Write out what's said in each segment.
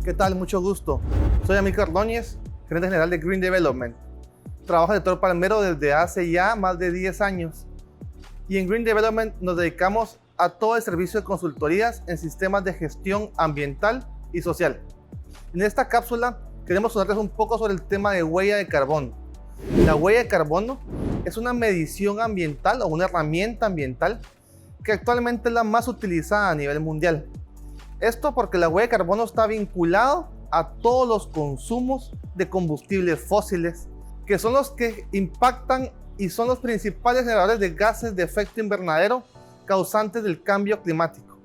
¿Qué tal? Mucho gusto. Soy Amílcar Ordóñez, gerente general de Green Development. Trabajo en el sector palmero desde hace ya más de 10 años. Y en Green Development nos dedicamos a todo el servicio de consultorías en sistemas de gestión ambiental y social. En esta cápsula queremos hablarles un poco sobre el tema de huella de carbono. La huella de carbono es una medición ambiental o una herramienta ambiental que actualmente es la más utilizada a nivel mundial. Esto porque la huella de carbono está vinculado a todos los consumos de combustibles fósiles, que son los que impactan y son los principales generadores de gases de efecto invernadero causantes del cambio climático.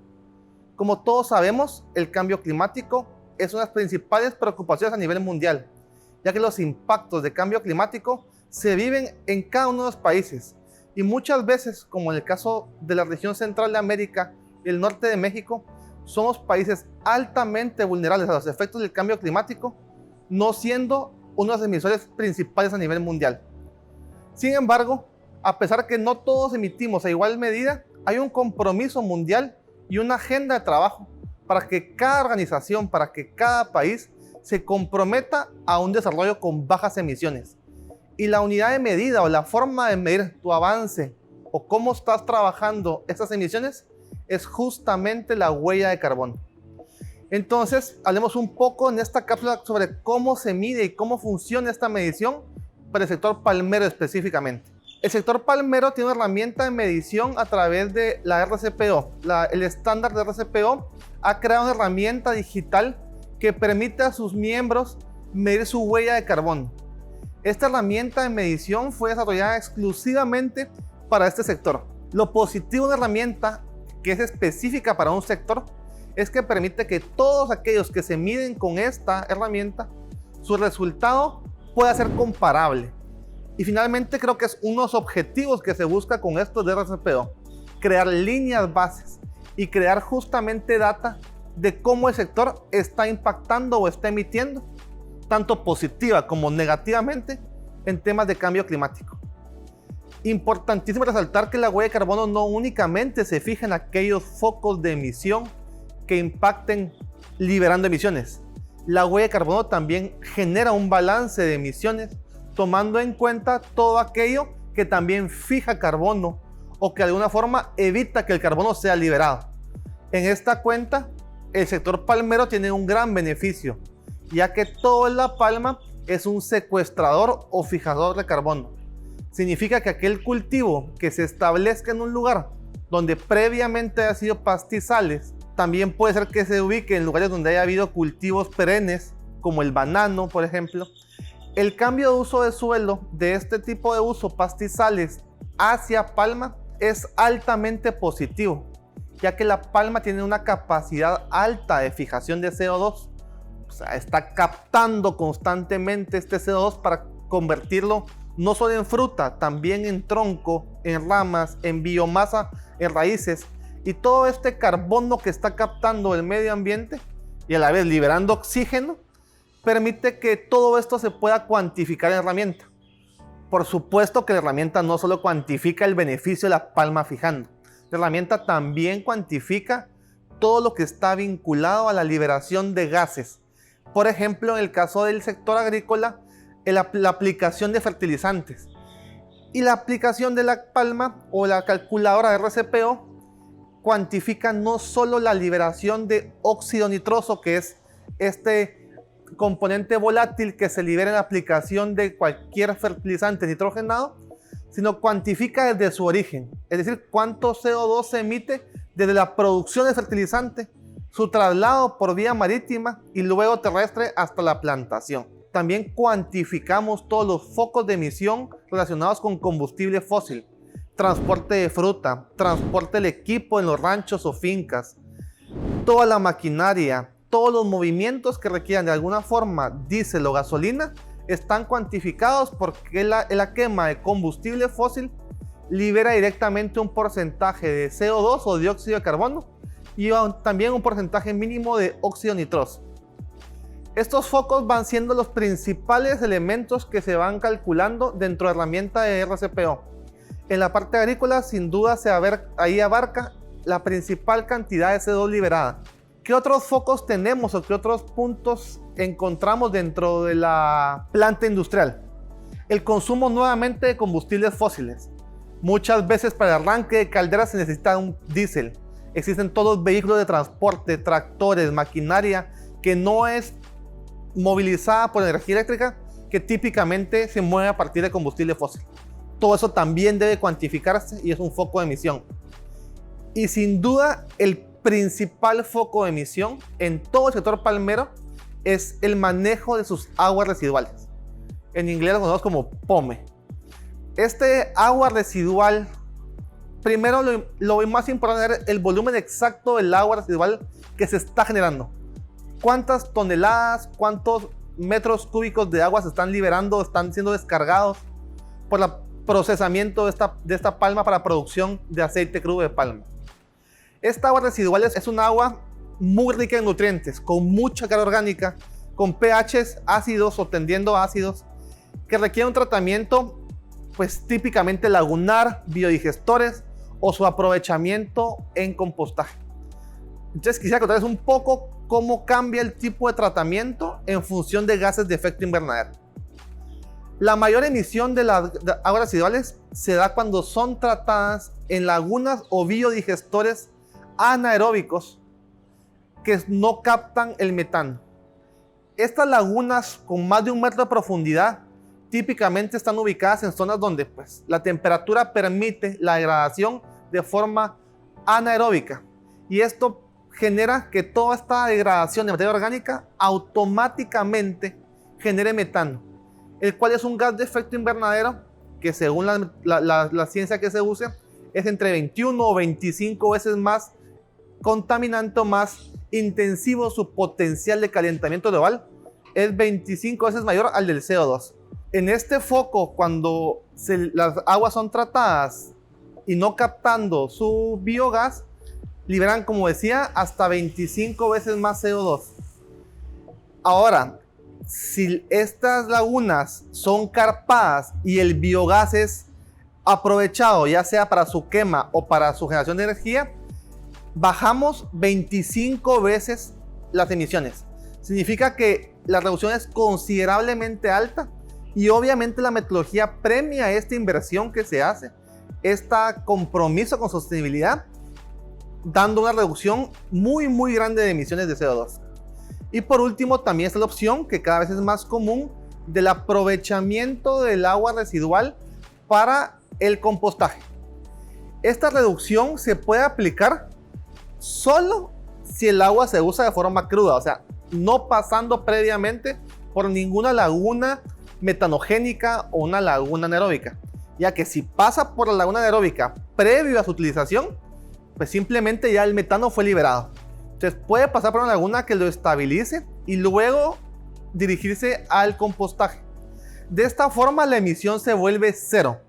Como todos sabemos, el cambio climático es una de las principales preocupaciones a nivel mundial, ya que los impactos de cambio climático se viven en cada uno de los países y muchas veces, como en el caso de la región central de América y el norte de México, somos países altamente vulnerables a los efectos del cambio climático, no siendo uno de los emisores principales a nivel mundial. Sin embargo, a pesar que no todos emitimos a igual medida, hay un compromiso mundial y una agenda de trabajo para que cada organización, para que cada país se comprometa a un desarrollo con bajas emisiones. Y la unidad de medida o la forma de medir tu avance o cómo estás trabajando estas emisiones es justamente la huella de carbono. Entonces, hablemos un poco en esta cápsula sobre cómo se mide y cómo funciona esta medición para el sector palmero específicamente. El sector palmero tiene una herramienta de medición a través de la RCPO. El estándar de RCPO ha creado una herramienta digital que permite a sus miembros medir su huella de carbono. Esta herramienta de medición fue desarrollada exclusivamente para este sector. Lo positivo de una herramienta que es específica para un sector es que permite que todos aquellos que se miden con esta herramienta, su resultado pueda ser comparable. Y finalmente creo que es uno de los objetivos que se busca con esto de RCPO, crear líneas bases y crear justamente data de cómo el sector está impactando o está emitiendo, tanto positiva como negativamente, en temas de cambio climático. Importantísimo resaltar que la huella de carbono no únicamente se fija en aquellos focos de emisión que impacten liberando emisiones. La huella de carbono también genera un balance de emisiones tomando en cuenta todo aquello que también fija carbono o que de alguna forma evita que el carbono sea liberado. En esta cuenta, el sector palmero tiene un gran beneficio, ya que toda la palma es un secuestrador o fijador de carbono. Significa que aquel cultivo que se establezca en un lugar donde previamente haya sido pastizales, también puede ser que se ubique en lugares donde haya habido cultivos perennes, como el banano, por ejemplo. El cambio de uso de suelo de este tipo de uso, pastizales, hacia palma, es altamente positivo, ya que la palma tiene una capacidad alta de fijación de CO2. O sea, está captando constantemente este CO2 para convertirlo no solo en fruta, también en tronco, en ramas, en biomasa, en raíces. Y todo este carbono que está captando el medio ambiente y a la vez liberando oxígeno, permite que todo esto se pueda cuantificar en la herramienta. Por supuesto que la herramienta no solo cuantifica el beneficio de la palma fijando, la herramienta también cuantifica todo lo que está vinculado a la liberación de gases. Por ejemplo, en el caso del sector agrícola, la aplicación de fertilizantes. Y la aplicación de la palma o la calculadora de RCPO cuantifica no solo la liberación de óxido nitroso, que es este componente volátil que se libera en la aplicación de cualquier fertilizante nitrogenado, sino cuantifica desde su origen, es decir, cuánto CO2 se emite desde la producción de fertilizante, su traslado por vía marítima y luego terrestre hasta la plantación. También cuantificamos todos los focos de emisión relacionados con combustible fósil, transporte de fruta, transporte del equipo en los ranchos o fincas, toda la maquinaria, todos los movimientos que requieran de alguna forma diésel o gasolina están cuantificados porque la quema de combustible fósil libera directamente un porcentaje de CO2 o dióxido de carbono y también un porcentaje mínimo de óxido nitroso. Estos focos van siendo los principales elementos que se van calculando dentro de la herramienta de RCPO. En la parte agrícola, sin duda, ahí abarca la principal cantidad de CO2 liberada, ¿Qué otros focos tenemos o qué otros puntos encontramos dentro de la planta industrial? El consumo nuevamente de combustibles fósiles. Muchas veces para el arranque de calderas se necesita un diésel. Existen todos vehículos de transporte, tractores, maquinaria que no es movilizada por energía eléctrica, que típicamente se mueve a partir de combustible fósil. Todo eso también debe cuantificarse y es un foco de emisión. Y sin duda el principal foco de emisión en todo el sector palmero es el manejo de sus aguas residuales. En inglés lo conocemos como POME. Este agua residual, primero lo más importante es el volumen exacto del agua residual que se está generando. ¿Cuántas toneladas, cuántos metros cúbicos de agua se están liberando, están siendo descargados por el procesamiento de esta palma para producción de aceite crudo de palma? Esta agua residual es un agua muy rica en nutrientes, con mucha carga orgánica, con pHs ácidos o tendiendo a ácidos, que requiere un tratamiento pues típicamente lagunar, biodigestores o su aprovechamiento en compostaje. Entonces quisiera contarles un poco cómo cambia el tipo de tratamiento en función de gases de efecto invernadero. La mayor emisión de las aguas residuales se da cuando son tratadas en lagunas o biodigestores anaeróbicos que no captan el metano. Estas lagunas con más de 1 metro de profundidad típicamente están ubicadas en zonas donde pues, la temperatura permite la degradación de forma anaeróbica, y esto genera que toda esta degradación de materia orgánica automáticamente genere metano, el cual es un gas de efecto invernadero que según la ciencia que se use es entre 21 o 25 veces más contaminante o más intensivo. Su potencial de calentamiento global es 25 veces mayor al del CO2. En este foco, cuando las aguas son tratadas y no captando su biogás, liberan, como decía, hasta 25 veces más CO2. Ahora, si estas lagunas son carpadas y el biogás es aprovechado, ya sea para su quema o para su generación de energía, bajamos 25 veces las emisiones. Significa que la reducción es considerablemente alta, y obviamente la metodología premia esta inversión que se hace, este compromiso con sostenibilidad, dando una reducción muy grande de emisiones de CO2. Y por último, también está la opción, que cada vez es más común, del aprovechamiento del agua residual para el compostaje. Esta reducción se puede aplicar solo si el agua se usa de forma cruda, o sea, no pasando previamente por ninguna laguna metanogénica o una laguna anaeróbica, ya que si pasa por la laguna anaeróbica previo a su utilización, pues simplemente ya el metano fue liberado. Entonces puede pasar por una laguna que lo estabilice y luego dirigirse al compostaje. De esta forma la emisión se vuelve cero.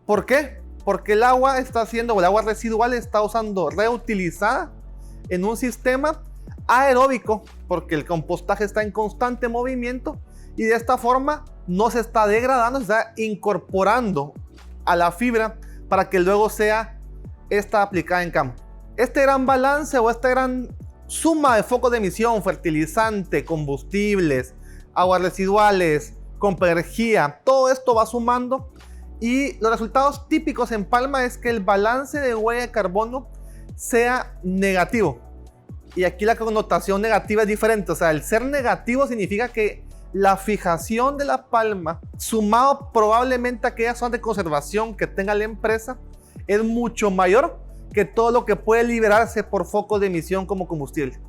¿Por qué? Porque el agua el agua residual está usando reutilizada en un sistema aeróbico, porque el compostaje está en constante movimiento, y de esta forma no se está degradando, se está incorporando a la fibra para que luego sea esta aplicada en campo. Este gran balance o esta gran suma de focos de emisión, fertilizante, combustibles, aguas residuales, energía, todo esto va sumando, y los resultados típicos en palma es que el balance de huella de carbono sea negativo. Y aquí la connotación negativa es diferente, o sea, el ser negativo significa que la fijación de la palma, sumado probablemente a aquellas zonas de conservación que tenga la empresa, es mucho mayor que todo lo que puede liberarse por focos de emisión como combustible.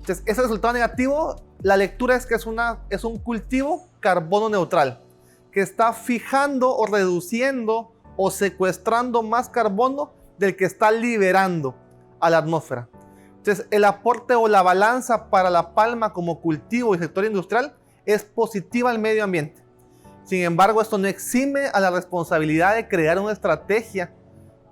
Entonces, ese resultado negativo, la lectura es que es un cultivo carbono neutral, que está fijando o reduciendo o secuestrando más carbono del que está liberando a la atmósfera. Entonces, el aporte o la balanza para la palma como cultivo y sector industrial es positiva al medio ambiente. Sin embargo, esto no exime a la responsabilidad de crear una estrategia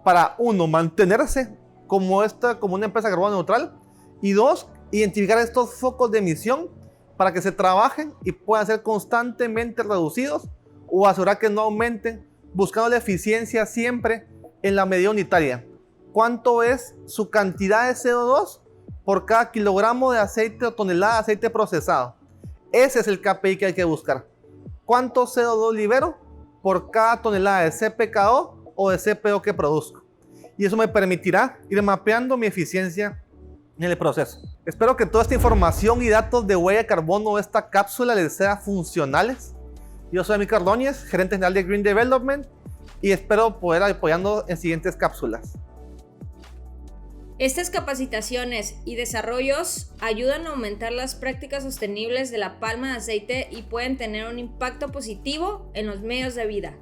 para, uno, mantenerse como una empresa carbono neutral, y dos, identificar estos focos de emisión para que se trabajen y puedan ser constantemente reducidos o asegurar que no aumenten, buscando la eficiencia siempre en la medida unitaria. ¿Cuánto es su cantidad de CO2 por cada kilogramo de aceite o tonelada de aceite procesado. Ese es el KPI que hay que buscar. ¿Cuánto CO2 libero por cada tonelada de CPKO o de CPO que produzco? Y eso me permitirá ir mapeando mi eficiencia en el proceso. Espero que toda esta información y datos de huella de carbono de esta cápsula les sean funcionales. Yo soy Amílcar Ordóñez, gerente general de Green Development, y espero poder apoyando en siguientes cápsulas. Estas capacitaciones y desarrollos ayudan a aumentar las prácticas sostenibles de la palma de aceite y pueden tener un impacto positivo en los medios de vida.